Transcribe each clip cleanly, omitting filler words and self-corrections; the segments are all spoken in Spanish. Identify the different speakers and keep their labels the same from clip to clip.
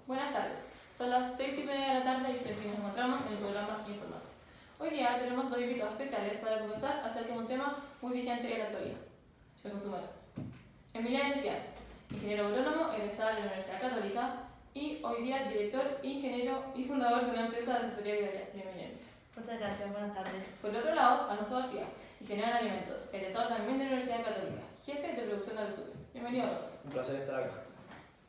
Speaker 1: Buenas tardes, son las 6:30 de la tarde y hoy nos encontramos en el programa Informate. Hoy día tenemos dos invitados especiales para conversar acerca de un tema muy vigente en la actualidad, el consumo de carne. Emiliano Veneciano, ingeniero agrónomo egresado de la Universidad Católica y hoy día director, ingeniero y fundador de una empresa de asesoría agraria. Bienvenido.
Speaker 2: Muchas gracias, buenas tardes.
Speaker 1: Por el otro lado, Alonso García, ingeniero en alimentos, egresado también de la Universidad Católica, jefe de producción de Agrosuper. Bienvenido, Alonso.
Speaker 3: Un placer estar acá.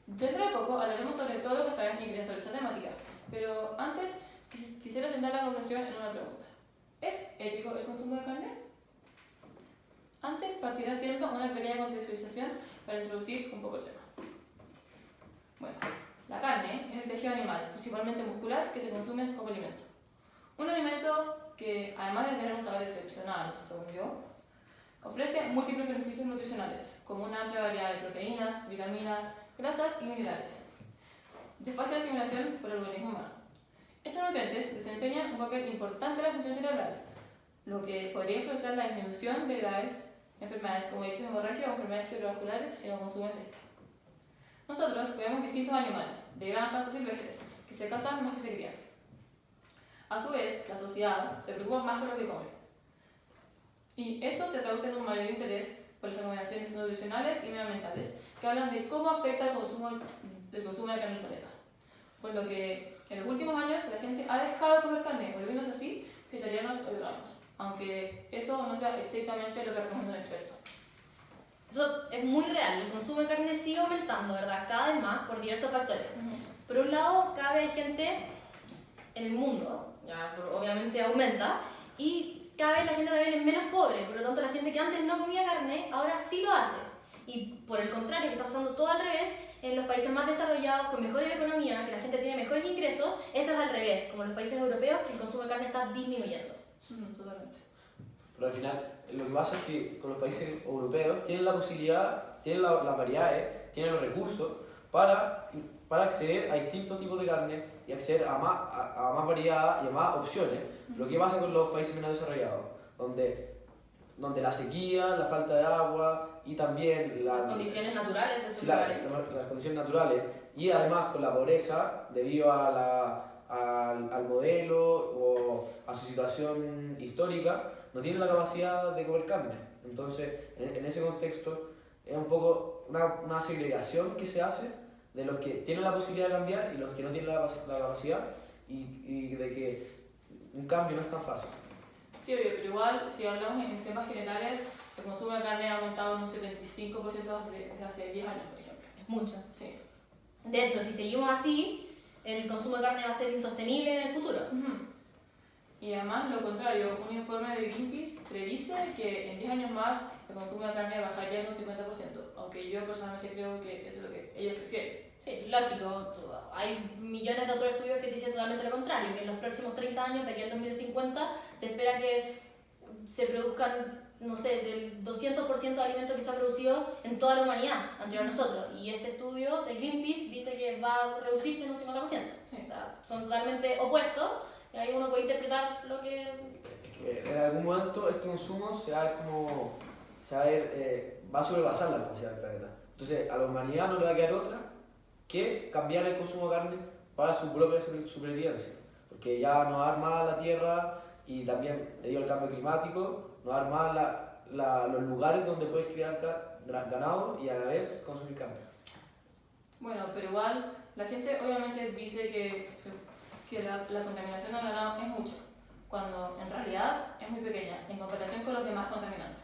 Speaker 1: Dentro de poco hablaremos sobre todo lo que saben y creen sobre esta temática, pero antes quisiera centrar la conversación en una pregunta. ¿Es ético el consumo de carne? Antes partiré haciendo una pequeña contextualización para introducir un poco el tema. Bueno, la carne es el tejido animal, principalmente muscular, que se consume como alimento. Un alimento que, además de tener un sabor excepcional, según yo, ofrece múltiples beneficios nutricionales, como una amplia variedad de proteínas, vitaminas, grasas y minerales, de fácil asimilación por el organismo humano. Estos nutrientes desempeñan un papel importante en la función cerebral, lo que podría influenciar la disminución de graves enfermedades como ictus, hemorragia o enfermedades cerebrovasculares si no consumen de esta. Nosotros vemos distintos animales, de granjas o silvestres, que se cazan más que se crían. A su vez, la sociedad se preocupa más por lo que come. Y eso se traduce en un mayor interés por las recomendaciones nutricionales y medioambientales que hablan de cómo afecta el consumo de carne en el planeta. Por lo que en los últimos años la gente ha dejado de comer carne, volviéndose así vegetarianos o veganos, aunque eso no sea exactamente lo que recomienda un experto.
Speaker 2: Eso es muy real, el consumo de carne sigue aumentando, ¿verdad? Cada vez más por diversos factores. Por un lado, cada vez hay gente en el mundo, ya obviamente aumenta, y cada vez la gente también es menos pobre, por lo tanto la gente que antes no comía carne, ahora sí lo hace. Y por el contrario, que está pasando todo al revés, en los países más desarrollados, con mejores economías, que la gente tiene mejores ingresos, esto es al revés, como en los países europeos, que el consumo de carne está disminuyendo.
Speaker 1: Totalmente.
Speaker 3: Pero al final, lo que pasa es que con los países europeos tienen la posibilidad, tienen las variedades, tienen los recursos para acceder a distintos tipos de carne y acceder a más variedad y a más opciones. Lo que pasa con los países menos desarrollados, donde la sequía, la falta de agua y también
Speaker 2: las condiciones naturales de sus
Speaker 3: lugares. Las condiciones naturales y además con la pobreza debido al modelo o a su situación histórica, no tienen la capacidad de comer carne. Entonces, en ese contexto, es un poco una segregación que se hace de los que tienen la posibilidad de cambiar y los que no tienen la capacidad y de que un cambio no es tan fácil.
Speaker 1: Sí, obvio, pero igual, si hablamos en temas generales, el consumo de carne ha aumentado en un 75% desde hace 10 años, por ejemplo.
Speaker 2: Es mucho.
Speaker 1: Sí.
Speaker 2: De hecho, si seguimos así, el consumo de carne va a ser insostenible en el futuro.
Speaker 1: Y además, lo contrario, un informe de Greenpeace predice que en 10 años más el consumo de carne bajaría en un 50%, aunque yo personalmente creo que eso es lo que ellos prefieren.
Speaker 2: Sí, lógico. Hay millones de otros estudios que dicen totalmente lo contrario, que en los próximos 30 años, de aquí al 2050, se espera que se produzcan, no sé, del 200% de alimentos que se ha producido en toda la humanidad anterior a nosotros. Y este estudio de Greenpeace dice que va a reducirse en un 50%. Sí. O sea, son totalmente opuestos y ahí uno puede interpretar lo que...
Speaker 3: Es que en algún momento este consumo va a sobrepasar la capacidad del planeta. Entonces a la humanidad no le va a quedar otra que cambiar el consumo de carne para su propia supervivencia, porque ya no va a dar más la tierra y también debido al cambio climático no va a dar más los lugares donde puedes criar ganado y a la vez consumir carne.
Speaker 1: Bueno, pero igual la gente obviamente dice que la contaminación del ganado es mucho, cuando en realidad es muy pequeña en comparación con los demás contaminantes.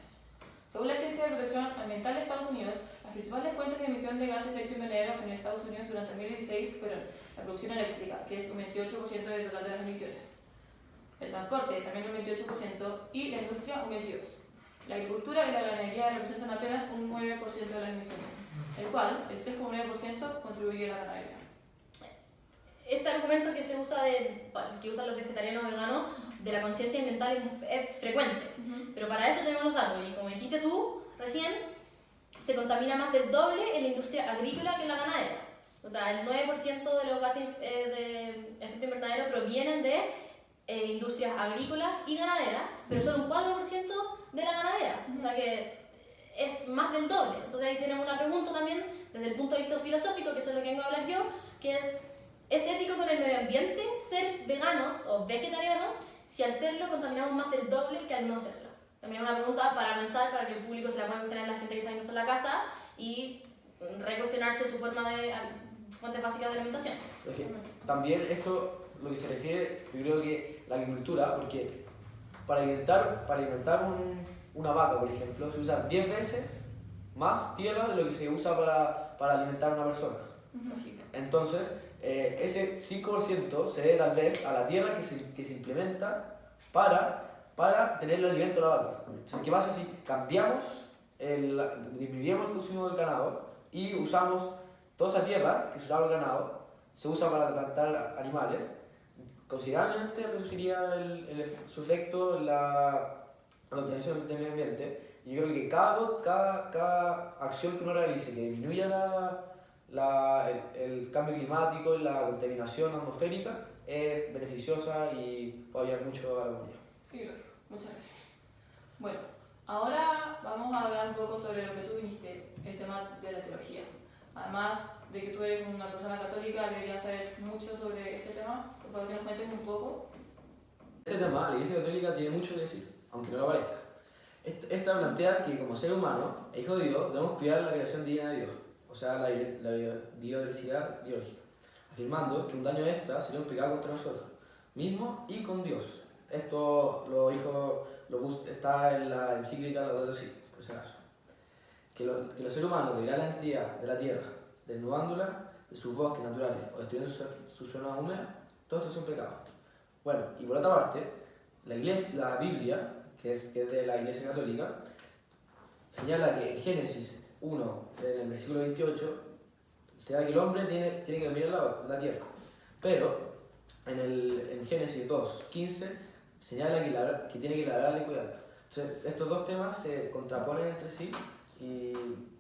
Speaker 1: Según la Agencia de Protección Ambiental de Estados Unidos, las principales fuentes de emisión de gases de efecto invernadero en Estados Unidos durante 2016 fueron la producción eléctrica, que es un 28% del total de las emisiones, el transporte, también un 28%, y la industria, un 22%. La agricultura y la ganadería representan apenas un 9% de las emisiones, el cual, el 3,9%, contribuye a la ganadería.
Speaker 2: Este argumento que se usa que usan los vegetarianos o veganos de la conciencia ambiental es frecuente, pero para eso tenemos los datos y como dijiste tú recién, se contamina más del doble en la industria agrícola que en la ganadera. O sea, el 9% de los gases de efecto invernadero provienen de industrias agrícolas y ganaderas, pero solo un 4% de la ganadera. O sea que es más del doble. Entonces ahí tenemos una pregunta también desde el punto de vista filosófico, que eso es lo que vengo a hablar yo, que es ¿Es ético con el medio ambiente ser veganos o vegetarianos si al serlo contaminamos más del doble que al no serlo? También una pregunta para pensar, para que el público se la pueda cuestionar la gente que está viendo esto en la casa y recuestionarse su forma de fuentes básicas de alimentación.
Speaker 3: Es que también esto, lo que se refiere, yo creo que la agricultura, porque para alimentar una vaca, por ejemplo, se usa 10 veces más tierra de lo que se usa para alimentar a una persona.
Speaker 2: Lógica.
Speaker 3: Entonces, ese 5% se debe tal vez a la tierra que se implementa para tener el alimento de la vaca. Entonces, ¿qué pasa si cambiamos, disminuyamos el consumo del ganado y usamos toda esa tierra que se usaba el ganado, se usa para plantar animales? Considerablemente reduciría su efecto en la contaminación del medio ambiente. Y yo creo que cada acción que uno realice que disminuya el cambio climático y la contaminación atmosférica es beneficiosa y puede ayudar mucho a la comunidad.
Speaker 1: Sí, lógico. Muchas gracias. Bueno, ahora vamos a hablar un poco sobre lo que tú viniste, el tema de la teología. Además de que tú eres una persona católica, deberías saber mucho sobre este tema. Por favor, que nos cuentes un poco.
Speaker 3: Este tema, la Iglesia Católica tiene mucho que decir, aunque no lo parezca. Esta plantea que como ser humano, hijo de Dios, debemos cuidar la creación divina de Dios, o sea, la biodiversidad biológica, afirmando que un daño de esta sería un pecado contra nosotros mismos y con Dios. Esto está en la encíclica Laudato Si, por si acaso. Que los seres humanos degradan la entidad de la tierra, desnudándola de sus bosques naturales o destruyendo sus zonas húmedas, todos estos son pecados. Bueno, y por otra parte, la Biblia, que es de la Iglesia Católica, señala que en Génesis 1, en el versículo 28, se da que el hombre tiene que dominar la tierra. Pero en Génesis 2, 15, señala que tiene que labrarla y cuidarla. Entonces, estos dos temas se contraponen entre sí.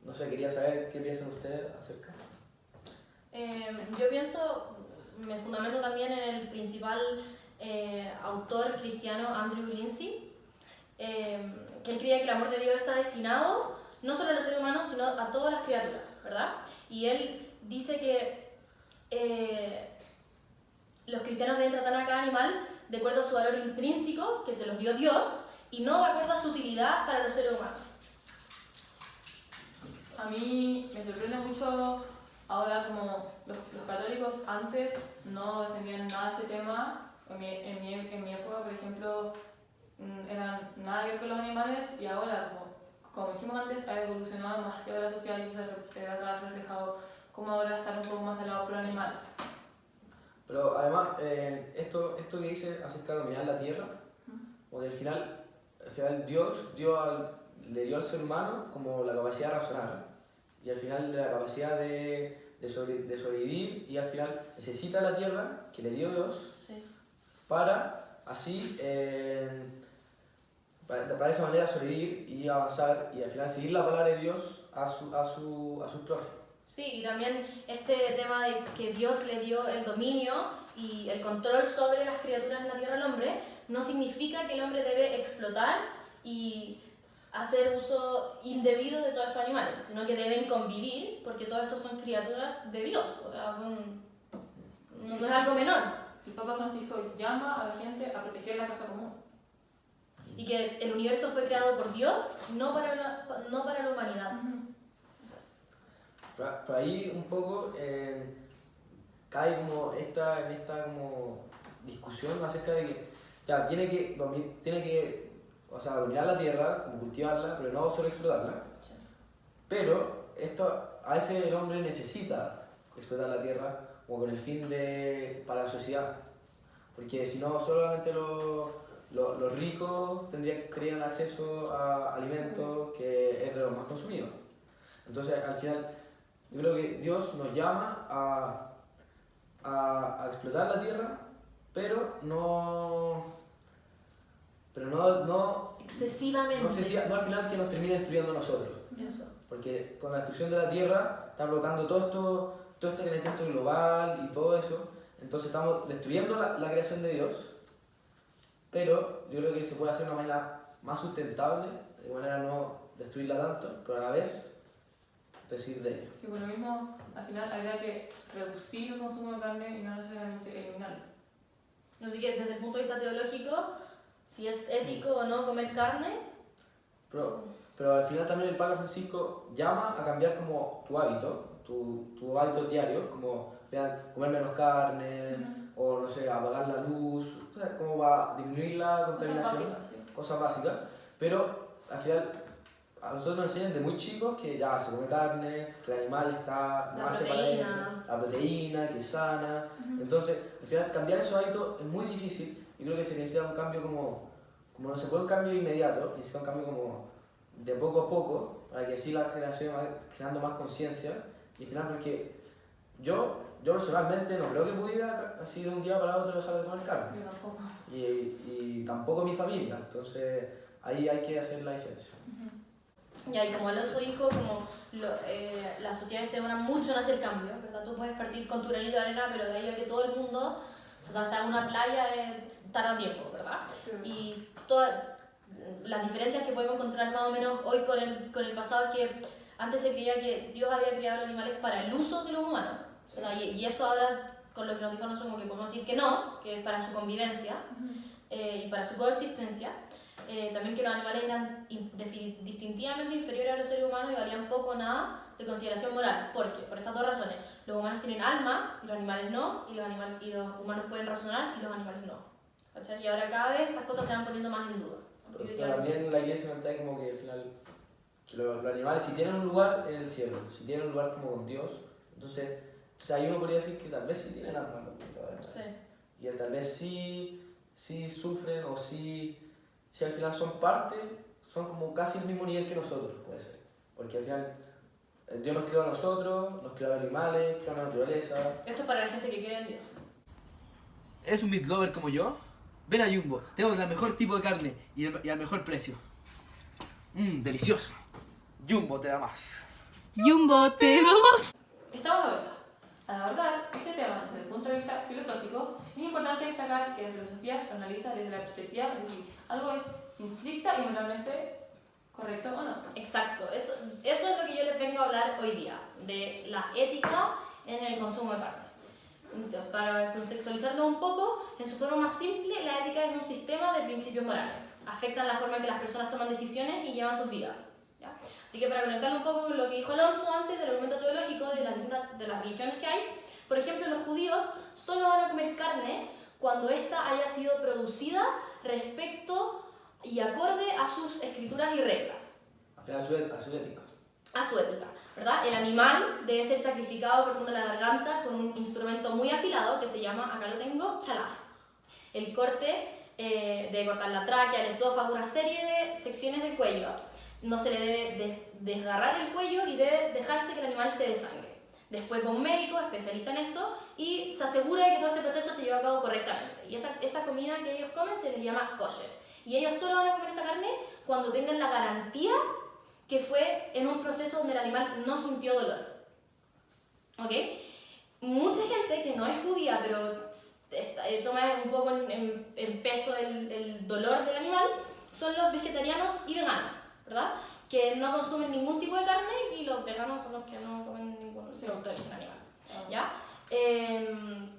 Speaker 3: No sé, quería saber qué piensan ustedes acerca.
Speaker 2: Yo me fundamento también en el principal autor cristiano Andrew Lindsay, que él creía que el amor de Dios está destinado no solo a los seres humanos, sino a todas las criaturas, ¿verdad? Y él dice que los cristianos deben tratar a cada animal de acuerdo a su valor intrínseco, que se los dio Dios, y no de acuerdo a su utilidad para los seres humanos.
Speaker 1: A mí me sorprende mucho ahora como los católicos antes no defendían nada este tema. En mi época, por ejemplo, eran nada que ver con los animales y ahora, como dijimos antes, ha evolucionado demasiado la sociedad y eso se ve acá reflejado como ahora están un poco más del lado pro animal.
Speaker 3: Pero además, esto que dice acerca de dominar la tierra, porque al final Dios le dio al ser humano como la capacidad de razonar y al final la capacidad de sobrevivir y al final necesita la tierra que le dio Dios
Speaker 2: Sí.
Speaker 3: para así, para de esa manera sobrevivir y avanzar y al final seguir la palabra de Dios a sus prójimos.
Speaker 2: Sí, y también este tema de que Dios le dio el dominio y el control sobre las criaturas en la tierra al hombre, no significa que el hombre debe explotar y hacer uso indebido de todos estos animales, sino que deben convivir porque todos estos son criaturas de Dios, o sea, no es algo menor.
Speaker 1: El Papa Francisco llama a la gente a proteger la casa común.
Speaker 2: Y que el universo fue creado por Dios, no para la humanidad.
Speaker 3: Por ahí un poco cae como en esta como discusión acerca de que ya, tiene que dominar la tierra, como cultivarla, pero no solo explotarla.
Speaker 2: Sí.
Speaker 3: Pero a veces el hombre necesita explotar la tierra como con el fin para la sociedad. Porque si no, solamente los ricos tendrían acceso a alimentos que es de los más consumidos. Entonces, al final, yo creo que Dios nos llama a explotar la tierra, pero no
Speaker 2: Excesivamente.
Speaker 3: no al final que nos termine destruyendo a nosotros.
Speaker 2: Eso.
Speaker 3: Porque con la destrucción de la tierra está provocando todo este calentamiento global y todo eso. Entonces estamos destruyendo la creación de Dios, pero yo creo que se puede hacer de una manera más sustentable, de manera no destruirla tanto, pero a la vez decir de ello.
Speaker 1: Y por lo mismo, al final habría que reducir el consumo de carne y no necesariamente eliminarlo.
Speaker 2: Así que desde el punto de vista teológico, si es ético o no comer carne,
Speaker 3: Pero al final también el Papa Francisco llama a cambiar como tu hábito, tu hábito diario, como vean, comer menos carne, o no sé, apagar la luz, o sea, cómo va a disminuir la contaminación, cosas básicas, pero al final a nosotros nos enseñan de muy chicos que ya se come carne, que el animal nace para eso, la proteína, que es sana. Entonces, al final cambiar esos hábitos es muy difícil y creo que se necesita un cambio como no se puede un cambio inmediato, necesita un cambio como de poco a poco para que así la generación vaya generando más conciencia y al final porque yo personalmente no creo que pudiera así de un día para otro dejar de comer carne.
Speaker 1: Yo tampoco.
Speaker 3: Y tampoco mi familia, entonces ahí hay que hacer la diferencia.
Speaker 2: y ahí como Alonso dijo, como las sociedades se demoran mucho en hacer cambios, ¿verdad? Tú puedes partir con tu granito de arena, pero de ahí a que todo el mundo, o sea, sea una playa, tarda tiempo, ¿verdad?
Speaker 1: Sí.
Speaker 2: Y todas las diferencias que podemos encontrar más o menos hoy con el pasado es que antes se creía que Dios había creado los animales para el uso de los humanos, o sea, y eso ahora, con lo que nos dijo Alonso, como que podemos decir que no, que es para su convivencia y para su coexistencia. También que los animales eran distintivamente inferiores a los seres humanos y valían poco o nada de consideración moral. ¿Por qué? Por estas dos razones. Los humanos tienen alma y los animales no, y los humanos pueden razonar y los animales no. ¿Cachai? Y ahora cada vez estas cosas se van poniendo más en duda.
Speaker 3: Pero también la iglesia mantiene como que al final que los animales si tienen un lugar en el cielo, si tienen un lugar como con Dios, entonces ahí uno podría decir que tal vez sí tienen alma, ¿no?
Speaker 2: Sí.
Speaker 3: Y tal vez sí sufren o sí al final son parte, son como casi el mismo nivel que nosotros, puede ser. Porque al final Dios nos creó a nosotros, nos creó a los animales, creó a la naturaleza.
Speaker 2: Esto es para la gente que cree en Dios.
Speaker 4: ¿Eres un meat lover como yo? Ven a Jumbo, tenemos el mejor tipo de carne y al mejor precio. Delicioso. Jumbo te da más.
Speaker 1: Jumbo, te damos. Estamos de vuelta. Al abordar este tema desde el punto de vista filosófico, es importante destacar que la filosofía lo analiza desde la perspectiva de si algo es estricta y moralmente correcto o no.
Speaker 2: Exacto, eso es lo que yo les vengo a hablar hoy día, de la ética en el consumo de carne. Entonces, para contextualizarlo un poco, en su forma más simple, la ética es un sistema de principios morales. Afectan la forma en que las personas toman decisiones y llevan sus vidas. ¿Ya? Así que para conectarlo un poco con lo que dijo Alonso antes del argumento teológico de las religiones que hay, por ejemplo, los judíos solo van a comer carne cuando ésta haya sido producida respecto y acorde a sus escrituras y reglas.
Speaker 3: A su ética.
Speaker 2: A su ética, ¿verdad? El animal debe ser sacrificado cortando la garganta con un instrumento muy afilado que se llama, acá lo tengo, chalaf. El corte debe cortar la tráquea, el esófago, una serie de secciones del cuello. No se le debe desgarrar el cuello y debe dejarse que el animal se desangre. Después va un médico especialista en esto y se asegura de que todo este proceso se lleva a cabo correctamente. Y esa comida que ellos comen se les llama kosher. Y ellos solo van a comer esa carne cuando tengan la garantía que fue en un proceso donde el animal no sintió dolor. ¿Ok? Mucha gente que no es judía, pero toma un poco en peso el dolor del animal, son los vegetarianos y veganos, ¿verdad? Que no consumen ningún tipo de carne y los veganos son los que no comen ningún producto de origen animal. ¿Ya? Creen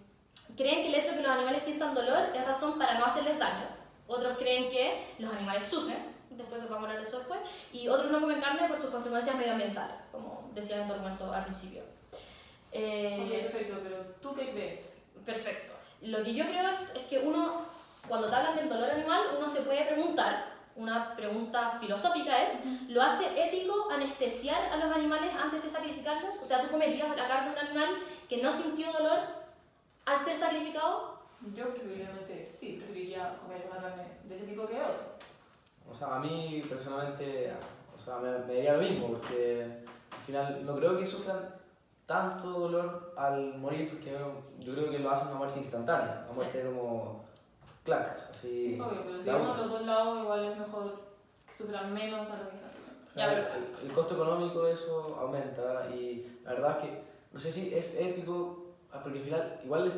Speaker 2: que el hecho de que los animales sientan dolor es razón para no hacerles daño. Otros creen que los animales sufren, después vamos a hablar de eso después, y otros no comen carne por sus consecuencias medioambientales, como decía en tu argumento al principio.
Speaker 1: Ok, perfecto, pero ¿tú qué crees?
Speaker 2: Perfecto. Lo que yo creo es que uno, cuando te hablan del dolor animal, uno se puede preguntar, una pregunta filosófica es, ¿lo hace ético anestesiar a los animales antes de sacrificarlos? O sea, ¿tú comerías la carne de un animal que no sintió dolor al ser sacrificado?
Speaker 1: Yo preferiría comer una carne de ese tipo que de otro.
Speaker 3: O sea, a mí personalmente, o sea, me daría lo mismo, porque al final no creo que sufran tanto dolor al morir, porque yo creo que lo hacen una muerte instantánea, una muerte como clac, así.
Speaker 1: Sí, obvio, pero si vemos los dos lados, igual es mejor que sufran menos a lo que hacen.
Speaker 3: El costo económico de eso aumenta y la verdad es que no sé si es ético, porque al final igual le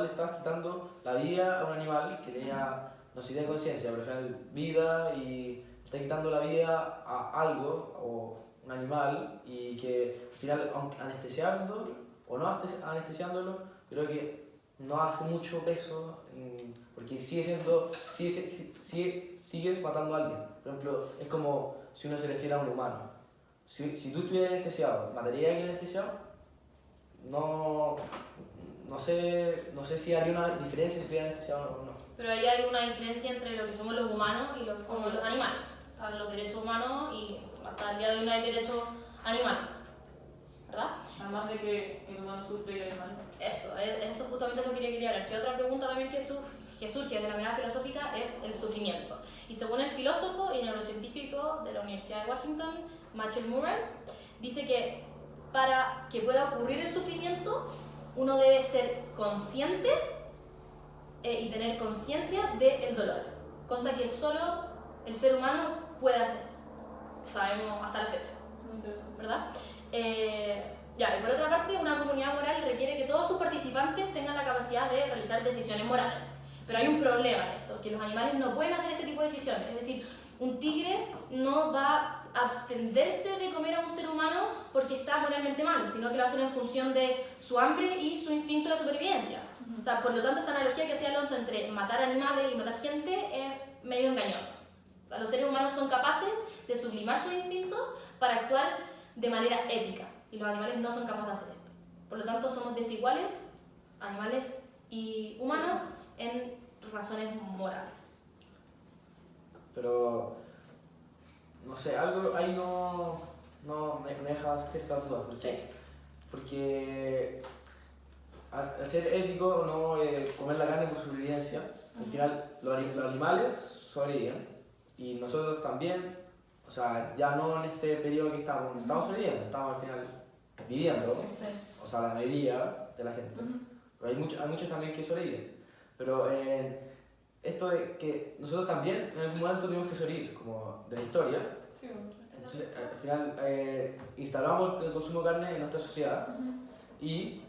Speaker 3: estás quitando la vida a un animal que tenía, no sé si tiene conciencia, pero al final vida y está quitando la vida a algo o un animal y que al final, aunque anestesiándolo o no anestesiándolo, creo que no hace mucho peso porque sigues matando a alguien. Por ejemplo, es como si uno se refiere a un humano. Si tú estuvieras anestesiado, ¿mataría a alguien anestesiado? No sé si haría una diferencia si estuviera anestesiado o no.
Speaker 2: Pero ahí hay una diferencia entre lo que somos los humanos y lo que somos los animales. Están los derechos humanos y hasta el día de hoy no hay derechos animales, ¿verdad?
Speaker 1: Además de que el humano sufre y el animal no.
Speaker 2: Eso justamente es lo que quería hablar. Que otra pregunta también que surge de la mirada filosófica es el sufrimiento. Y según el filósofo y neurocientífico de la Universidad de Washington, Matthew Murray, dice que para que pueda ocurrir el sufrimiento, uno debe ser consciente y tener conciencia del dolor, cosa que solo el ser humano puede hacer. Sabemos hasta la fecha,
Speaker 1: Muy interesante.
Speaker 2: ¿verdad? Y por otra parte, una comunidad moral requiere que todos sus participantes tengan la capacidad de realizar decisiones morales. Pero hay un problema en esto, que los animales no pueden hacer este tipo de decisiones. Es decir, un tigre no va a abstenerse de comer a un ser humano porque está moralmente mal, sino que lo hacen en función de su hambre y su instinto de supervivencia. O sea, por lo tanto, esta analogía que hacía Alonso entre matar animales y matar gente es medio engañosa. O sea, los seres humanos son capaces de sublimar sus instintos para actuar de manera ética, y los animales no son capaces de hacer esto. Por lo tanto, somos desiguales, animales y humanos, en razones morales.
Speaker 3: Pero, no sé, algo ahí me deja ciertas dudas. Porque al ser ético no comer la carne por sobrevivencia, al final los animales sobreviven y nosotros también, o sea, ya no en este periodo que estamos sobreviviendo, estamos al final viviendo,
Speaker 2: Sí.
Speaker 3: o sea, la mayoría de la gente, pero hay muchos también que sobreviven. Pero esto de que nosotros también en algún momento tenemos que sobrevivir, como de la historia.
Speaker 1: Sí, bueno.
Speaker 3: Entonces, al final instalamos el consumo de carne en nuestra sociedad y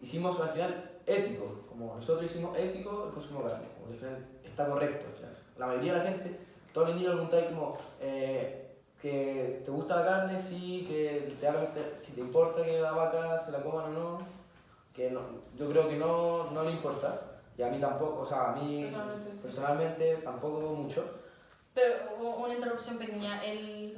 Speaker 3: hicimos al final ético, como nosotros hicimos ético el consumo de carne, como que al final está correcto al final. La mayoría de la gente, todos los niños preguntan como que te gusta la carne, sí, que si te importa que la vaca se la coman o no, que no, yo creo que no le importa, y a mí tampoco, o sea, a mí personalmente tampoco mucho.
Speaker 2: Pero una interrupción pequeña.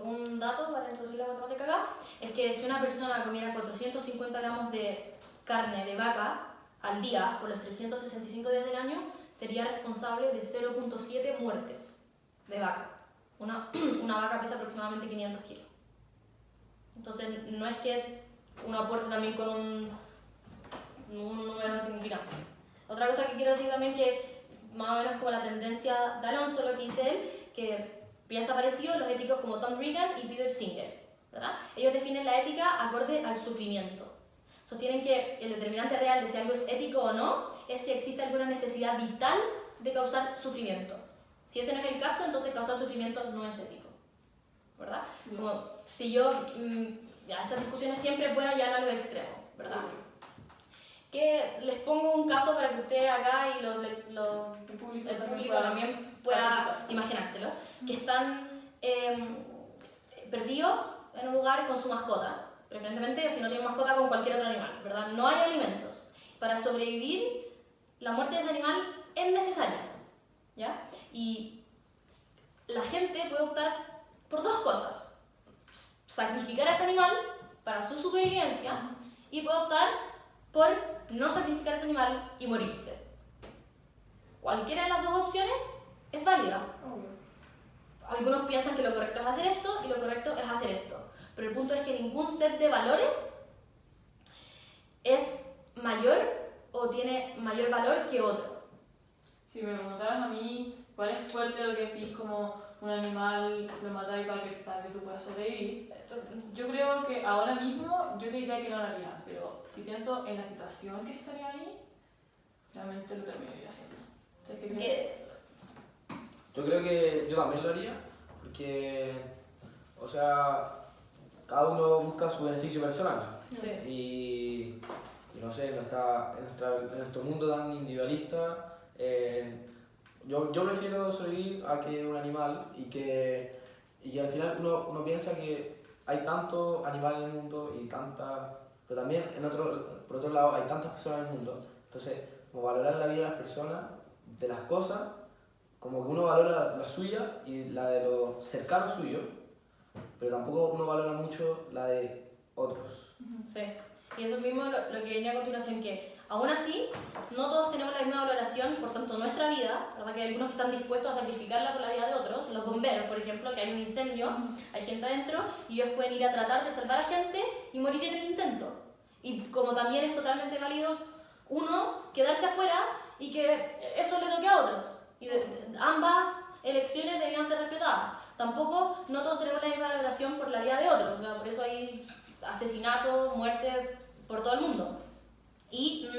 Speaker 2: Un dato para introducir la matemática acá es que si una persona comiera 450 gramos de carne de vaca al día por los 365 días del año, sería responsable de 0.7 muertes de vaca. Una vaca pesa aproximadamente 500 kilos. Entonces, no es que uno aporte también con un número insignificante. Otra cosa que quiero decir también que más o menos como la tendencia de Alonso, lo que dice él, que piensa parecido los éticos como Tom Regan y Peter Singer, ¿verdad? Ellos definen la ética acorde al sufrimiento. Sostienen que el determinante real de si algo es ético o no es si existe alguna necesidad vital de causar sufrimiento. Si ese no es el caso, entonces causar sufrimiento no es ético, ¿verdad? Como si estas discusiones siempre es bueno llegar a los extremos, ¿verdad? Que les pongo un caso para que ustedes acá y el público también pueda imaginárselo, que están perdidos en un lugar con su mascota, preferentemente si no tienen mascota con cualquier otro animal, ¿verdad? No hay alimentos. Para sobrevivir, la muerte de ese animal es necesaria, ¿ya? Y la gente puede optar por dos cosas: sacrificar a ese animal para su supervivencia, y puede optar por no sacrificar a ese animal y morirse. Cualquiera de las dos opciones es válida. Algunos piensan que lo correcto es hacer esto y lo correcto es hacer esto. Pero el punto es que ningún set de valores es mayor o tiene mayor valor que otro.
Speaker 1: Si me preguntaras a mí cuál es fuerte lo que decís como un animal lo matáis para que tú puedas sobrevivir, yo creo que ahora mismo yo diría que no lo haría, pero si pienso en la situación que estaría ahí, realmente lo terminaría haciendo. ¿Ustedes qué creen?
Speaker 3: Yo creo que yo también lo haría, porque, o sea, cada uno busca su beneficio personal.
Speaker 2: Sí.
Speaker 3: Y no sé, en nuestro mundo tan individualista, yo prefiero sobrevivir a que un animal, y que Y al final uno piensa que hay tantos animales en el mundo y tantas... Pero también, por otro lado, hay tantas personas en el mundo. Entonces, como valorar la vida de las personas, de las cosas, como que uno valora la suya y la de los cercanos suyos, pero tampoco uno valora mucho la de otros.
Speaker 2: Sí. Y eso mismo lo que viene a continuación, que aún así, no todos tenemos la misma valoración, por tanto, nuestra vida, ¿verdad? Que hay algunos que están dispuestos a sacrificarla por la vida de otros, los bomberos, por ejemplo, que hay un incendio, hay gente adentro, y ellos pueden ir a tratar de salvar a gente y morir en el intento. Y como también es totalmente válido uno quedarse afuera y que eso le toque a otros. Y ambas elecciones debían ser respetadas. Tampoco no todos tenemos la misma valoración por la vida de otros, o sea, por eso hay asesinatos, muerte por todo el mundo. Y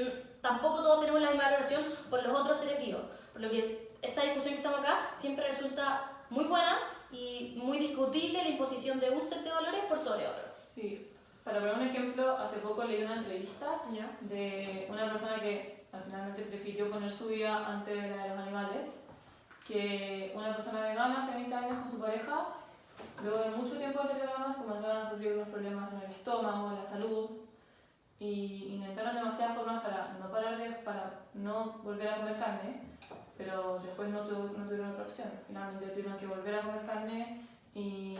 Speaker 2: tampoco todos tenemos la misma valoración por los otros seres vivos. Por lo que esta discusión que estamos acá siempre resulta muy buena y muy discutible la imposición de un set de valores por sobre otro.
Speaker 1: Sí. Para poner un ejemplo, hace poco leí una entrevista
Speaker 2: ¿Ya?
Speaker 1: de una persona que finalmente prefirió poner su vida antes de la de los animales, que una persona vegana hace 20 años con su pareja, luego de mucho tiempo de ser veganas comenzaron a sufrir unos problemas en el estómago, en la salud, y intentaron demasiadas formas para no volver a comer carne, pero después no tuvieron otra opción. Finalmente tuvieron que volver a comer carne y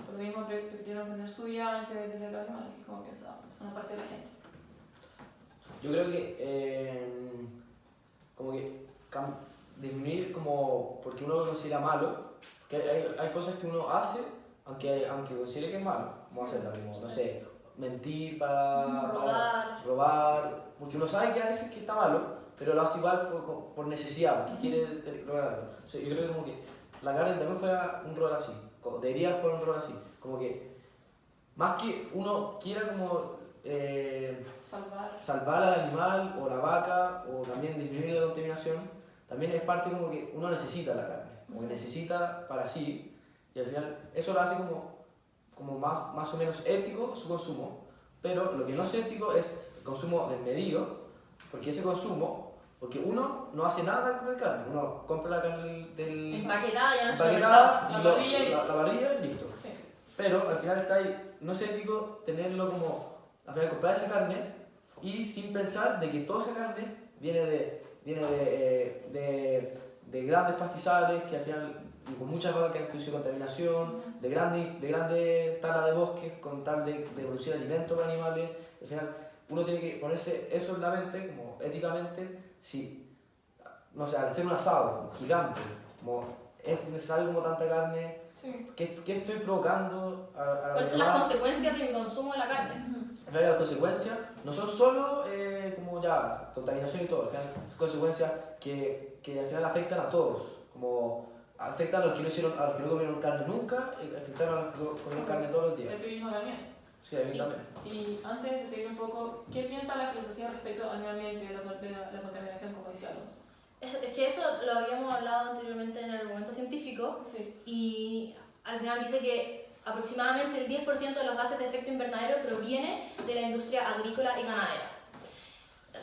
Speaker 1: por lo mismo prefirieron poner suya antes de tener los animales, que es como piensa una parte de la gente.
Speaker 3: Yo creo que como que disminuir como porque uno lo considera malo, que hay cosas que uno hace aunque considere que es malo, como hacerla, como, no sé, mentir robar, porque uno sabe que a veces que está malo, pero lo hace igual por necesidad, porque quiere lograrlo. O sea, yo creo que como que la carne también juega un rol así, debería jugar un rol así, como que más que uno quiera como salvar al animal o la vaca o también disminuir la contaminación, también es parte como que uno necesita la carne, como que necesita para sí, y al final eso lo hace como más o menos ético su consumo, pero lo que no es ético es el consumo desmedido, porque ese consumo, porque uno no hace nada al comer carne, uno compra la carne del
Speaker 2: Empaquetada, ya no se
Speaker 3: empaquetada y
Speaker 1: la
Speaker 3: parrilla y listo.
Speaker 1: Sí.
Speaker 3: Pero al final está ahí, no es ético tenerlo como, al final comprar esa carne y sin pensar de que toda esa carne viene de grandes pastizales que al final, y con muchas vacas que han producido contaminación, de grandes talas de bosques con tal de producir alimentos para animales. Al final uno tiene que ponerse eso en la mente, como éticamente, si, no sé, al hacer un asado como gigante, como es necesario como tanta carne,
Speaker 1: Sí.
Speaker 3: ¿qué estoy provocando a
Speaker 2: ¿Cuáles son las consecuencias de mi consumo de la carne?
Speaker 3: al final las consecuencias no son solo como ya contaminación y todo, al final son consecuencias que al final afectan a todos, como afectan a los que no hicieron, a los que no comieron carne nunca, y afectan a los que comieron carne todos los días.
Speaker 1: El periodismo también.
Speaker 3: Sí, a mí también.
Speaker 1: Y antes de seguir un poco, ¿qué piensa la filosofía respecto al medio ambiente y de la contaminación, como decía Alonso?
Speaker 2: Es que eso lo habíamos hablado anteriormente en el argumento científico,
Speaker 1: Sí.
Speaker 2: y al final dice que aproximadamente el 10% de los gases de efecto invernadero proviene de la industria agrícola y ganadera,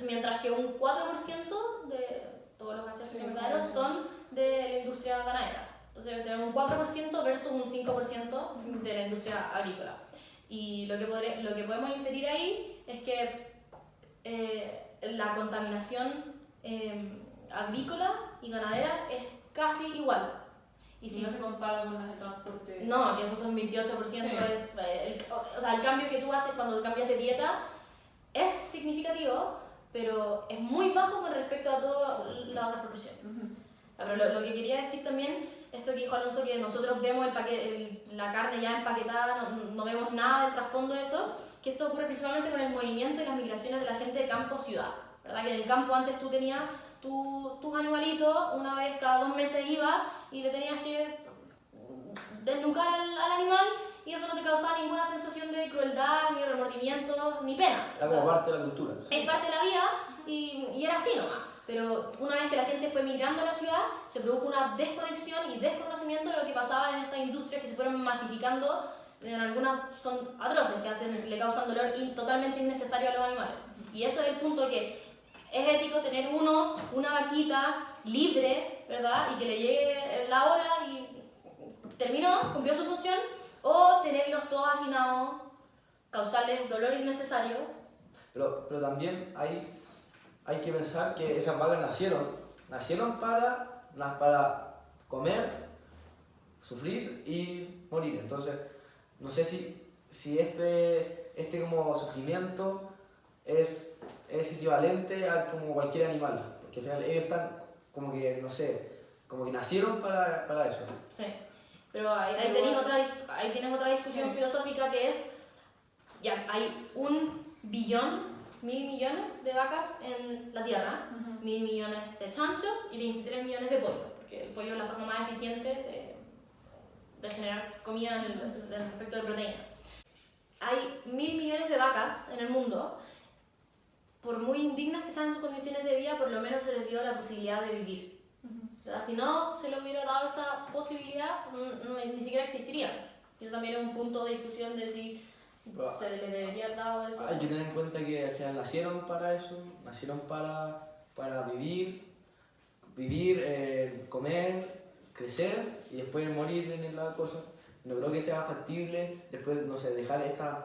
Speaker 2: mientras que un 4% de todos los gases de efecto invernadero son de la industria ganadera. Entonces tenemos un 4% versus un 5% de la industria agrícola. Y lo que podemos inferir ahí es que la contaminación agrícola y ganadera es casi igual.
Speaker 1: Y si no se compara con las de transporte.
Speaker 2: No, que esos son 28%,
Speaker 1: Sí.
Speaker 2: es, o sea, el cambio que tú haces cuando cambias de dieta es significativo, pero es muy bajo con respecto a todas las otras proporciones. Pero lo que quería decir también, esto que dijo Alonso, que nosotros vemos la carne ya empaquetada, no vemos nada del trasfondo de eso, que esto ocurre principalmente con el movimiento y las migraciones de la gente de campo a ciudad, ¿verdad? Que en el campo antes tú tenías tus animalitos, una vez cada 2 meses iba y le tenías que desnucar al animal, y eso no te causaba ninguna sensación de crueldad, ni remordimiento, ni pena.
Speaker 3: Era como parte de la cultura.
Speaker 2: Es parte de la vida y era así nomás. Pero una vez que la gente fue migrando a la ciudad, se produjo una desconexión y desconocimiento de lo que pasaba en estas industrias que se fueron masificando. En algunas son atroces, que le causan dolor totalmente innecesario a los animales. Y eso es el punto de que es ético tener una vaquita libre, ¿verdad? Y que le llegue la hora y terminó, cumplió su función, o tenerlos todos hacinados, causarles dolor innecesario.
Speaker 3: Pero también hay que pensar que esas vacas nacieron para comer, sufrir y morir. Entonces, no sé si este como sufrimiento es equivalente a como cualquier animal, porque al final ellos están como que, no sé, como que nacieron para eso.
Speaker 2: Sí, pero ahí tienes otra discusión filosófica que es, ya, hay 1.000.000.000 millones de vacas en la Tierra, 1.000 millones de chanchos y 23 millones de pollos, porque el pollo es la forma más eficiente de generar comida en el aspecto de proteína. Hay 1.000 millones de vacas en el mundo. Por muy indignas que sean sus condiciones de vida, por lo menos se les dio la posibilidad de vivir. ¿Verdad? Si no se les hubiera dado esa posibilidad, ni siquiera existirían. Y eso también es un punto de discusión de si se les debería haber dado eso.
Speaker 3: Hay que tener en cuenta que al final nacieron para eso, nacieron para vivir, comer, crecer y después morir en la cosa. No creo que sea factible después, no sé, dejar estas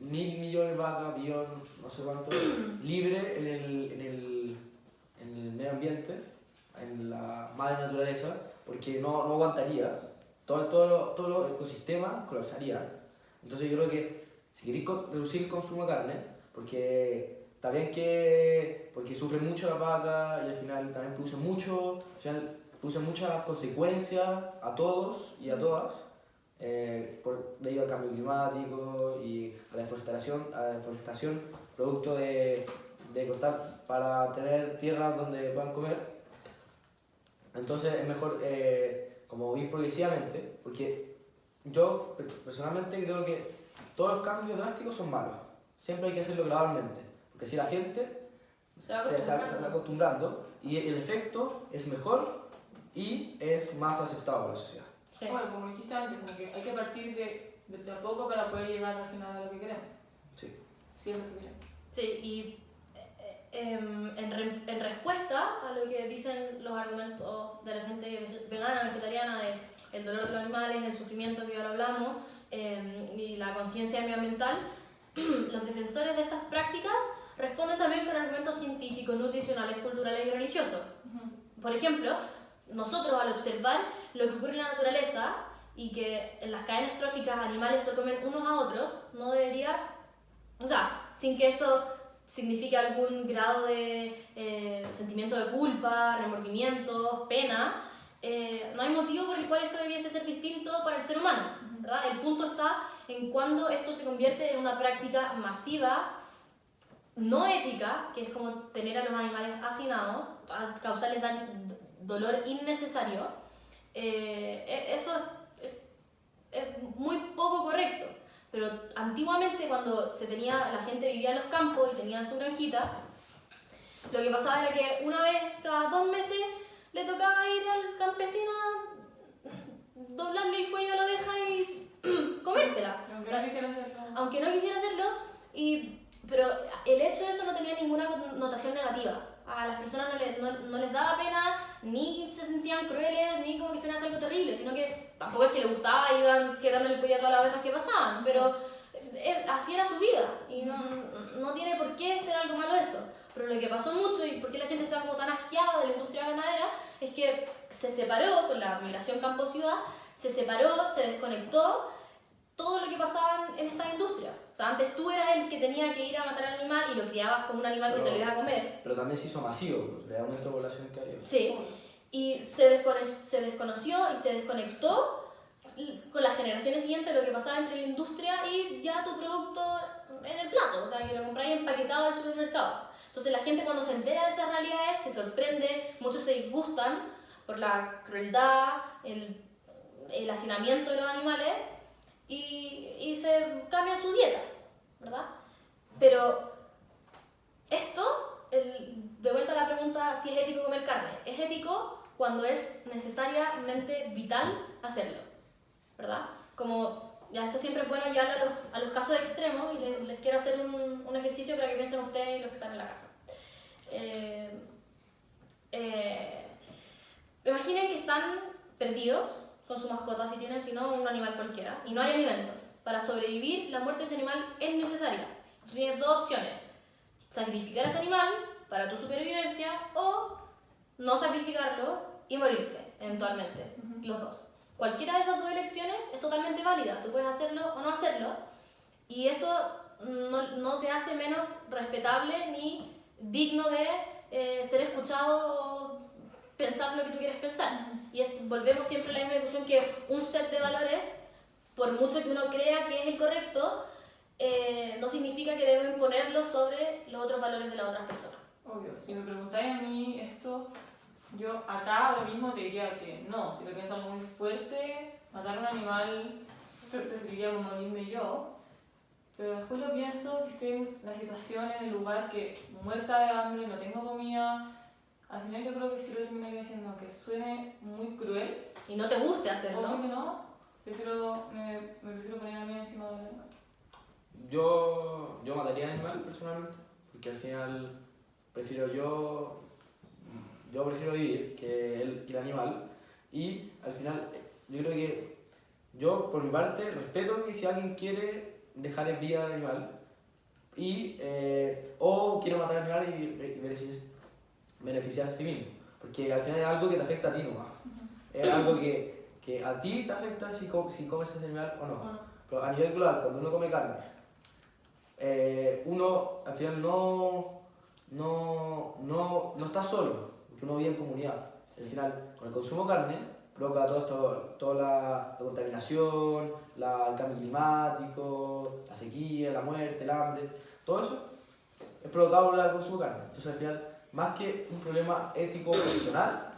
Speaker 3: 1.000 millones de vacas, billón, no sé cuánto, libre en el medio ambiente, en la madre naturaleza, porque no aguantaría, todos los ecosistemas colapsarían. Entonces yo creo que si queréis reducir el consumo de carne, porque está bien porque sufre mucho la vaca y al final también produce muchas consecuencias a todos y a todas, debido al cambio climático y a la deforestación producto de cortar para tener tierras donde puedan comer. Entonces es mejor como ir progresivamente, porque yo personalmente creo que todos los cambios drásticos son malos. Siempre hay que hacerlo gradualmente, porque si la gente se va acostumbrando y el efecto es mejor y es más aceptado por la sociedad.
Speaker 2: Sí.
Speaker 1: Bueno, como dijiste antes, como que hay que partir de a poco para poder llegar al final a lo que queremos.
Speaker 3: Sí.
Speaker 1: Sí, es lo que queremos.
Speaker 2: Sí, y en respuesta a lo que dicen los argumentos de la gente vegana, vegetariana, de el dolor de los animales, el sufrimiento que ya lo hablamos, y la conciencia medioambiental, los defensores de estas prácticas responden también con argumentos científicos, nutricionales, culturales y religiosos. Por ejemplo, nosotros al observar lo que ocurre en la naturaleza y que en las cadenas tróficas animales se comen unos a otros, no debería, o sea, sin que esto signifique algún grado de sentimiento de culpa, remordimiento, pena, no hay motivo por el cual esto debiese ser distinto para el ser humano, ¿verdad? El punto está en cuando esto se convierte en una práctica masiva, no ética, que es como tener a los animales hacinados, causarles dolor innecesario. Eso es muy poco correcto. Pero antiguamente, cuando la gente vivía en los campos y tenían su granjita, lo que pasaba era que una vez cada 2 meses le tocaba ir al campesino a doblarle el cuello a la oveja y comérsela.
Speaker 1: Aunque no quisiera hacerlo.
Speaker 2: Aunque no quisiera hacerlo, pero el hecho de eso no tenía ninguna connotación negativa. A las personas no les daba pena, ni se sentían crueles, ni como que estuvieran haciendo algo terrible, sino que tampoco es que les gustaba y iban quedándole el cuello a todas las ovejas que pasaban, pero así era su vida y no tiene por qué ser algo malo eso. Pero lo que pasó mucho y por qué la gente estaba como tan asqueada de la industria ganadera es que se separó con la migración campo-ciudad, se desconectó todo lo que pasaba en esta industria. O sea, antes tú eras el que tenía que ir a matar al animal y lo criabas como un animal que te lo ibas a comer.
Speaker 3: Pero también se hizo masivo, de aumento de población que había.
Speaker 2: Sí. Y se desconoció y se desconectó con las generaciones siguientes lo que pasaba entre la industria y ya tu producto en el plato, o sea, que lo compráis empaquetado del supermercado. Entonces la gente cuando se entera de esas realidades se sorprende, muchos se disgustan por la crueldad, el hacinamiento de los animales y se cambia su dieta, ¿verdad? Pero esto, de vuelta a la pregunta si es ético comer carne, es ético cuando es necesariamente vital hacerlo, ¿verdad? Como ya esto siempre es bueno llevarlo a los casos extremos y les quiero hacer un ejercicio para que piensen ustedes y los que están en la casa. Imaginen que están perdidos con su mascota si tiene, sino un animal cualquiera, y no hay alimentos. Para sobrevivir, la muerte de ese animal es necesaria. Tú tienes dos opciones: sacrificar a ese animal para tu supervivencia o no sacrificarlo y morirte, eventualmente, los dos. Cualquiera de esas dos elecciones es totalmente válida. Tú puedes hacerlo o no hacerlo, y eso no te hace menos respetable ni digno de ser escuchado o pensar lo que tú quieres pensar. Y volvemos siempre a la misma discusión, que un set de valores, por mucho que uno crea que es el correcto, no significa que debo imponerlo sobre los otros valores de las otras personas.
Speaker 1: Obvio, si me preguntáis a mí esto, yo acá ahora mismo te diría que no. Si lo pienso algo muy fuerte, matar a un animal, preferiría morirme yo. Pero después lo pienso, si estoy en la situación, en el lugar que muerta de hambre, no tengo comida, al final yo creo que sí lo terminaría haciendo, aunque suene muy cruel.
Speaker 2: Y no te guste hacerlo.
Speaker 1: Obvio que no, me prefiero poner a mí encima del animal.
Speaker 3: Yo mataría al animal personalmente, porque al final yo prefiero vivir que el animal, y al final yo creo que yo por mi parte respeto que si alguien quiere dejar en vida al animal o quiere matar al animal y beneficiarse a sí mismo, porque al final es algo que te afecta a ti nomás. Es algo que a ti te afecta si comes ese animal o no. Pero a nivel global, cuando uno come carne, uno al final no está solo, porque uno vive en comunidad. Al final, con el consumo de carne, provoca toda la contaminación, el cambio climático, la sequía, la muerte, el hambre, todo eso es provocado por el consumo de carne. Entonces al final, más que un problema ético personal,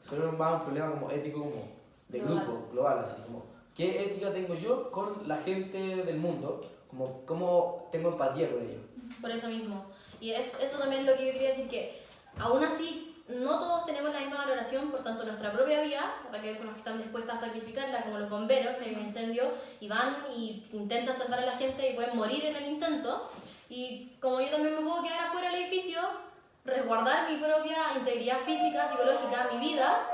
Speaker 3: solo más un problema como ético como de grupo, global, así como qué ética tengo yo con la gente del mundo, como cómo tengo empatía con ellos.
Speaker 2: Por eso mismo. Y eso también es lo que yo quería decir, que aún así no todos tenemos la misma valoración, por tanto nuestra propia vida, aquellos que están dispuestos a sacrificarla, como los bomberos, que hay un incendio y van y intentan salvar a la gente y pueden morir en el intento. Y como yo también me puedo quedar afuera del edificio, resguardar mi propia integridad física, psicológica, mi vida,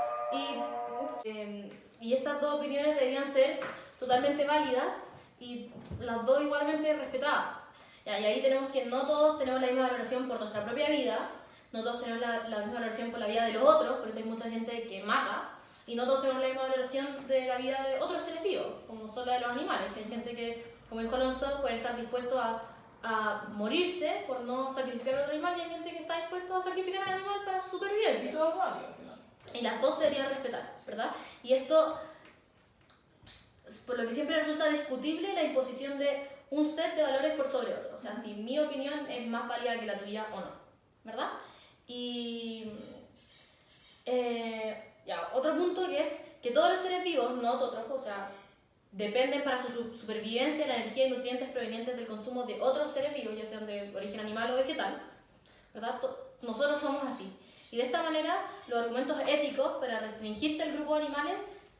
Speaker 2: y estas dos opiniones deberían ser totalmente válidas y las dos igualmente respetadas. Y ahí tenemos que no todos tenemos la misma valoración por nuestra propia vida, no todos tenemos la misma valoración por la vida de los otros, por eso hay mucha gente que mata, y no todos tenemos la misma valoración de la vida de otros seres vivos, como son la de los animales, que hay gente que, como dijo Alonso, puede estar dispuesto a morirse por no sacrificar a otro animal, y hay gente que está dispuesto a sacrificar al animal para su supervivencia.
Speaker 1: Y todo es válido al final.
Speaker 2: Y las dos se deberían respetar, ¿verdad? Y esto, por lo que siempre resulta discutible, la imposición de un set de valores por sobre otro. O sea, si mi opinión es más válida que la tuya o no, ¿verdad? Y ya, otro punto que es que todos los seres vivos, no autótrofos, o sea, dependen para su supervivencia de la energía y nutrientes provenientes del consumo de otros seres vivos, ya sean de origen animal o vegetal, ¿verdad? Nosotros somos así. Y de esta manera, los argumentos éticos para restringirse al grupo de animales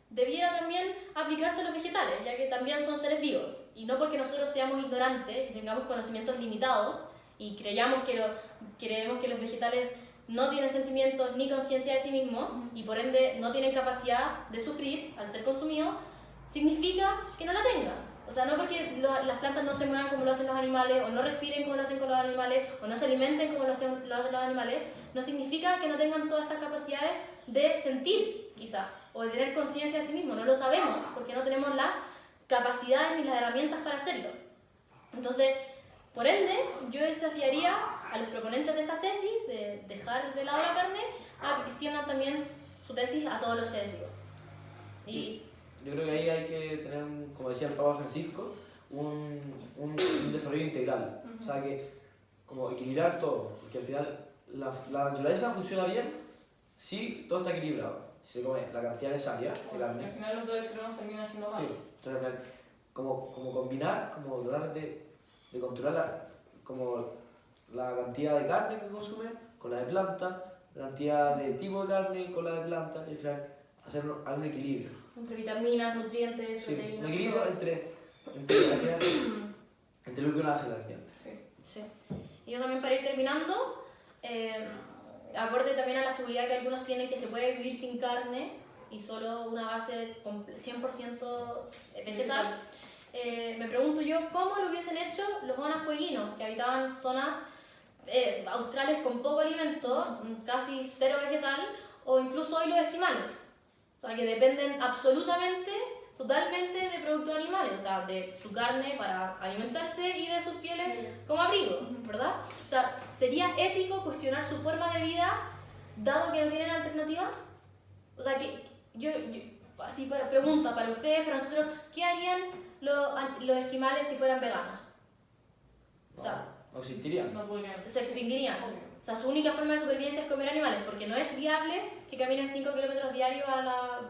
Speaker 2: debieran también aplicarse a los vegetales, ya que también son seres vivos. Y no porque nosotros seamos ignorantes y tengamos conocimientos limitados y creemos que los vegetales no tienen sentimientos ni conciencia de sí mismos y por ende no tienen capacidad de sufrir al ser consumidos, significa que no la tengan. O sea, no porque las plantas no se muevan como lo hacen los animales, o no respiren como lo hacen con los animales, o no se alimenten como lo hacen los animales, no significa que no tengan todas estas capacidades de sentir, quizá, o de tener conciencia de sí mismos. No lo sabemos porque no tenemos las capacidades ni las herramientas para hacerlo. Entonces, por ende, yo desafiaría a los proponentes de esta tesis de dejar de lado la carne a que extiendan también su tesis a todos los seres vivos. Y
Speaker 3: yo creo que ahí hay que tener, como decía el Papa Francisco, un desarrollo integral. O sea, que como equilibrar todo, porque al final la naturaleza funciona bien si todo está equilibrado. Si se come la cantidad necesaria de carne.
Speaker 1: Al final los dos extremos terminan siendo
Speaker 3: Sí,
Speaker 1: malos.
Speaker 3: entonces al final, como combinar, como tratar de controlar como la cantidad de carne que consume con la de planta, la cantidad de tipo de carne con la de planta, y al final hacer algún equilibrio.
Speaker 2: entre vitaminas, nutrientes,
Speaker 3: Sí,
Speaker 2: proteínas.
Speaker 3: un equilibrio
Speaker 2: todo.
Speaker 3: entre lo que uno hace el ambiente.
Speaker 2: Sí. Y yo también para ir terminando, acorde también a la seguridad que algunos tienen que se puede vivir sin carne, y solo una base 100% vegetal, me pregunto yo cómo lo hubiesen hecho los onafueguinos, que habitaban zonas australes con poco alimento, casi cero vegetal, o incluso hoy los esquimales. O sea, que dependen absolutamente, totalmente de productos animales, o sea, de su carne para alimentarse y de sus pieles como abrigo, ¿verdad? O sea, ¿sería ético cuestionar su forma de vida dado que no tienen alternativa? O sea, que yo así pregunta para ustedes, para nosotros, ¿qué harían los esquimales si fueran veganos? O sea,
Speaker 3: No existirían.
Speaker 1: No podrían.
Speaker 2: se extinguirían.
Speaker 1: Obvio.
Speaker 2: O sea, su única forma de supervivencia es comer animales, porque no es viable que caminen 5 kilómetros diarios a la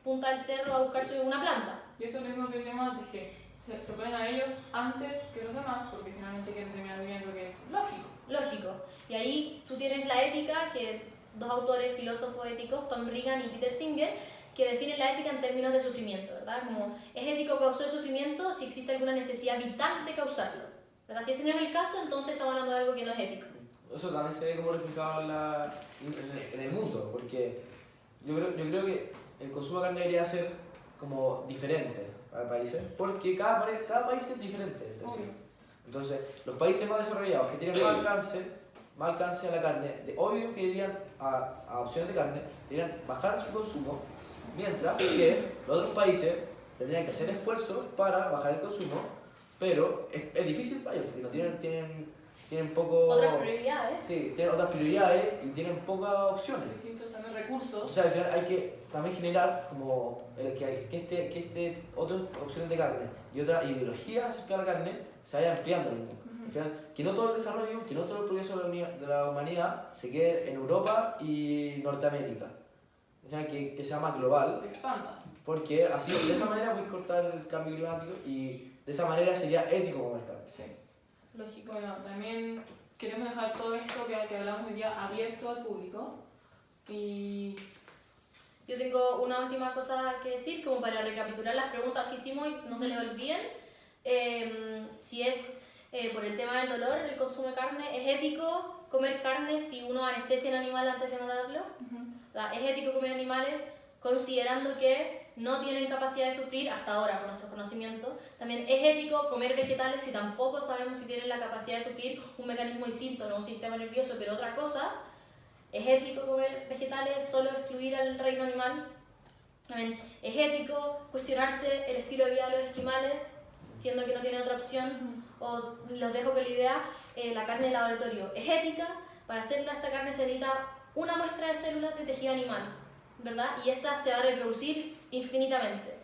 Speaker 2: punta del cerro a buscarse una planta.
Speaker 1: Y eso es lo mismo que decíamos antes, que se ponen a ellos antes que los demás, porque finalmente quieren terminar viviendo, que es lógico.
Speaker 2: Lógico. Y ahí tú tienes la ética que dos autores filósofos éticos, Tom Regan y Peter Singer, que definen la ética en términos de sufrimiento, ¿verdad? Como es ético causar sufrimiento si existe alguna necesidad vital de causarlo, ¿verdad? Si ese no es el caso, entonces estamos hablando de algo que no es ético.
Speaker 3: Eso también se ve como reflejado en el mundo, porque yo creo que el consumo de carne debería ser como diferente para países, porque cada país es diferente entre sí. Entonces, los países más desarrollados que tienen más alcance a la carne, obvio que irían a opciones de carne, deberían bajar su consumo, mientras que los otros países tendrían que hacer esfuerzos para bajar el consumo, pero es difícil para ellos, porque no tienen poco...
Speaker 2: Otras prioridades.
Speaker 3: Sí, tienen otras prioridades y tienen pocas opciones.
Speaker 1: Distintos también recursos.
Speaker 3: O sea, al final hay que también generar como que otras opciones de carne y otra ideología acerca de la carne se vaya ampliando en el mundo. Al final, que no todo el desarrollo, que no todo el progreso de la humanidad se quede en Europa y Norteamérica. Al final, que sea más global,
Speaker 1: Se expanda.
Speaker 3: porque así de esa manera puedes cortar el cambio climático y de esa manera sería ético comer carne.
Speaker 1: Sí.
Speaker 2: Lógico.
Speaker 1: Bueno, también queremos dejar todo esto que hablamos hoy día abierto al público. Y
Speaker 2: Yo tengo una última cosa que decir, como para recapitular las preguntas que hicimos y no se les olviden. Si es por el tema del dolor, el consumo de carne, ¿es ético comer carne si uno anestesia al animal antes de matarlo? O sea, ¿es ético comer animales considerando que no tienen capacidad de sufrir hasta ahora con nuestros conocimientos? También es ético comer vegetales si tampoco sabemos si tienen la capacidad de sufrir un mecanismo distinto, no un sistema nervioso, pero otra cosa. ¿Es ético comer vegetales, solo excluir al reino animal? También es ético cuestionarse el estilo de vida de los esquimales, siendo que no tienen otra opción. O los dejo con la idea, la carne de laboratorio es ética. Para hacerla esta carne se necesita una muestra de células de tejido animal, ¿verdad? Y esta se va a reproducir infinitamente.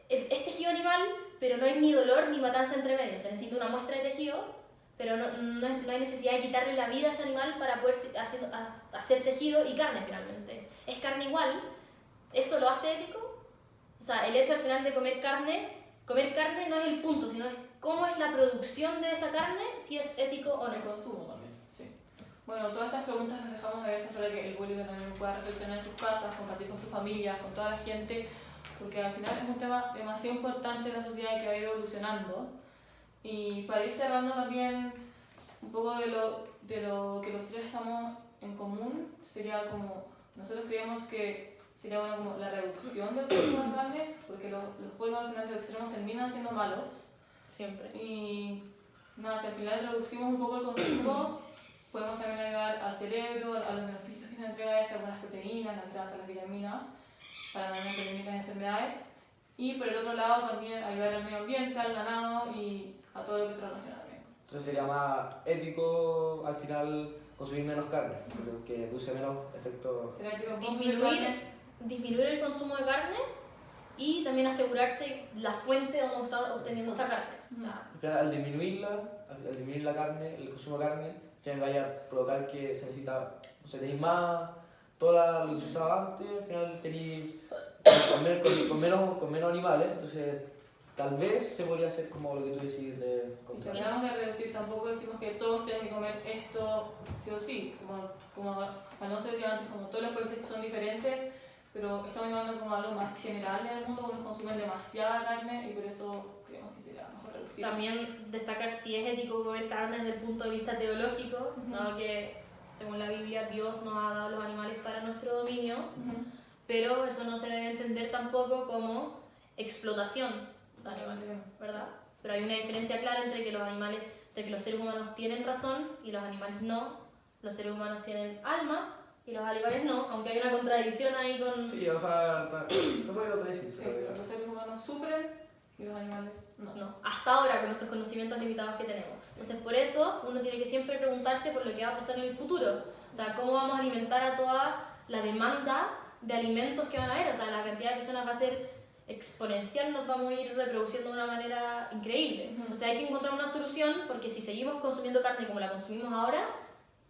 Speaker 2: Es tejido animal, pero no hay ni dolor ni matanza entre medio. Se necesita una muestra de tejido, pero no hay necesidad de quitarle la vida a ese animal para poder hacer tejido y carne finalmente. Es carne igual. ¿Eso lo hace ético? O sea, el hecho al final de comer carne no es el punto, sino es cómo es la producción de esa carne, si es ético o
Speaker 1: con el
Speaker 2: no.
Speaker 1: consumo también. Sí. Bueno, todas estas preguntas las dejamos abiertas para que el Bolívar también pueda reflexionar en sus casas, compartir con sus familias, con toda la gente, porque al final es un tema demasiado importante en la sociedad que va a ir evolucionando. Y para ir cerrando también un poco de lo que los tres estamos en común, sería como, nosotros creemos que sería bueno como la reducción del consumo de carne, porque los polvos al final los extremos terminan siendo malos.
Speaker 2: Siempre.
Speaker 1: Y nada, si al final reducimos un poco el consumo, podemos también ayudar al cerebro, a los beneficios que nos entrega esta, con las proteínas, las grasas, las vitaminas, para también prevenir las enfermedades. Y por el otro lado también ayudar al medio ambiente, al ganado y a todo lo que se relaciona también.
Speaker 3: Entonces sería más ético al final consumir menos carne, porque produce menos efectos.
Speaker 1: Será ético consumir carne.
Speaker 2: Disminuir el consumo de carne y también asegurarse la fuente donde está obteniendo esa carne. O sea,
Speaker 3: Al disminuir la carne, el consumo de carne, que vaya a provocar que se necesita, no sé, tenéis más, toda lo que se usaba antes, al final tenéis con menos animales, entonces tal vez se podría hacer como lo que tú decís de
Speaker 1: Y si hablamos de reducir, tampoco decimos que todos tienen que comer esto sí o sí. Como Alonso decía antes, como todos los países son diferentes, pero estamos hablando como algo más general en el mundo, donde consumen demasiada carne y por eso creemos que sería mejor reducir.
Speaker 2: también destacar si es ético comer carne desde el punto de vista teológico, dado que según la Biblia Dios nos ha dado los animales para nuestro dominio. pero eso no se debe entender tampoco como explotación de animales, ¿verdad? Pero hay una diferencia clara entre que los animales, entre que los seres humanos tienen razón y los animales no. Los seres humanos tienen alma y los animales no, aunque hay una contradicción ahí con...
Speaker 3: Sí, o sea, se puede contradecir.
Speaker 1: Sí, los seres humanos sufren y los animales no.
Speaker 2: No, hasta ahora con nuestros conocimientos limitados que tenemos. Entonces por eso uno tiene que siempre preguntarse por lo que va a pasar en el futuro. O sea, cómo vamos a alimentar a toda la demanda de alimentos que van a haber. O sea, la cantidad de personas va a ser exponencial, nos vamos a ir reproduciendo de una manera increíble. Entonces hay que encontrar una solución porque si seguimos consumiendo carne como la consumimos ahora,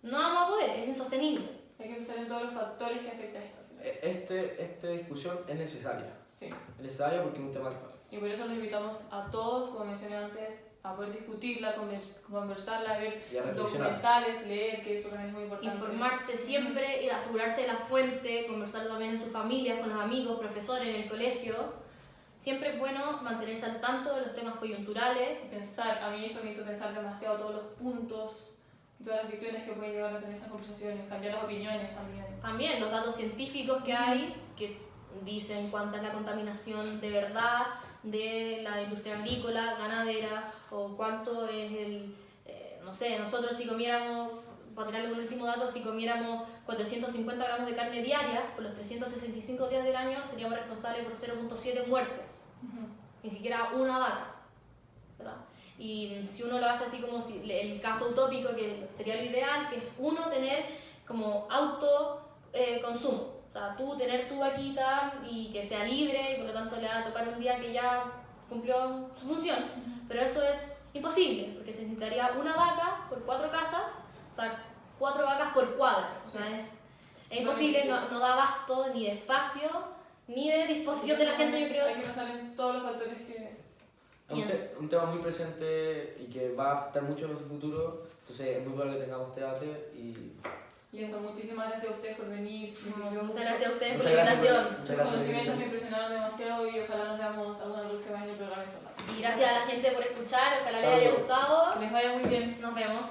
Speaker 2: no vamos a poder, es insostenible.
Speaker 1: Hay que pensar en todos los factores que afectan esto.
Speaker 3: Esta discusión es necesaria.
Speaker 1: Sí.
Speaker 3: Es necesaria porque es un tema actual.
Speaker 1: Y por eso los invitamos a todos, como mencioné antes, a poder discutirla, conversarla, ver
Speaker 3: Y a reflexionar.
Speaker 1: documentales, leer, que eso también es muy importante.
Speaker 2: Informarse siempre y asegurarse de la fuente, conversarlo también en sus familias, con los amigos, profesores, en el colegio. Siempre es bueno mantenerse al tanto de los temas coyunturales.
Speaker 1: Pensar, a mí esto me hizo pensar demasiado todos los puntos y todas las visiones que pueden llevar a tener estas conversaciones, cambiar las opiniones también.
Speaker 2: También los datos científicos que hay, que dicen cuánta es la contaminación de verdad de la industria agrícola, ganadera, o cuánto es el, no sé, nosotros si comiéramos, para tirarle un último dato, si comiéramos 450 gramos de carne diarias, por los 365 días del año seríamos responsables por 0.7 muertes, ni siquiera una vaca, ¿verdad? Y si uno lo hace así como si, el caso utópico, que sería lo ideal, que es uno tener como autoconsumo. O sea, tú tener tu vaquita y que sea libre y por lo tanto le va a tocar un día que ya cumplió su función. Pero eso es imposible, porque se necesitaría una vaca por 4 casas, o sea, 4 vacas por cuadra. O sea, es imposible, no da abasto ni de espacio, ni de disposición de la gente, yo creo.
Speaker 1: Hay que pensar en todos los factores que...
Speaker 3: Es un tema muy presente y que va a afectar mucho en nuestro futuro, entonces es muy bueno que tengamos este debate
Speaker 1: Y eso, muchísimas gracias a ustedes por venir.
Speaker 2: Muchas gracias a ustedes por
Speaker 3: Muchas
Speaker 2: la
Speaker 3: gracias
Speaker 2: invitación.
Speaker 3: muchas
Speaker 1: Sus
Speaker 3: gracias por la
Speaker 1: conocimientos me
Speaker 3: invitación.
Speaker 1: impresionaron demasiado y ojalá nos veamos alguna próxima vez en el programa informativo.
Speaker 2: Y gracias a la gente por escuchar, ojalá les haya gustado.
Speaker 1: Que les vaya muy bien.
Speaker 2: Nos vemos.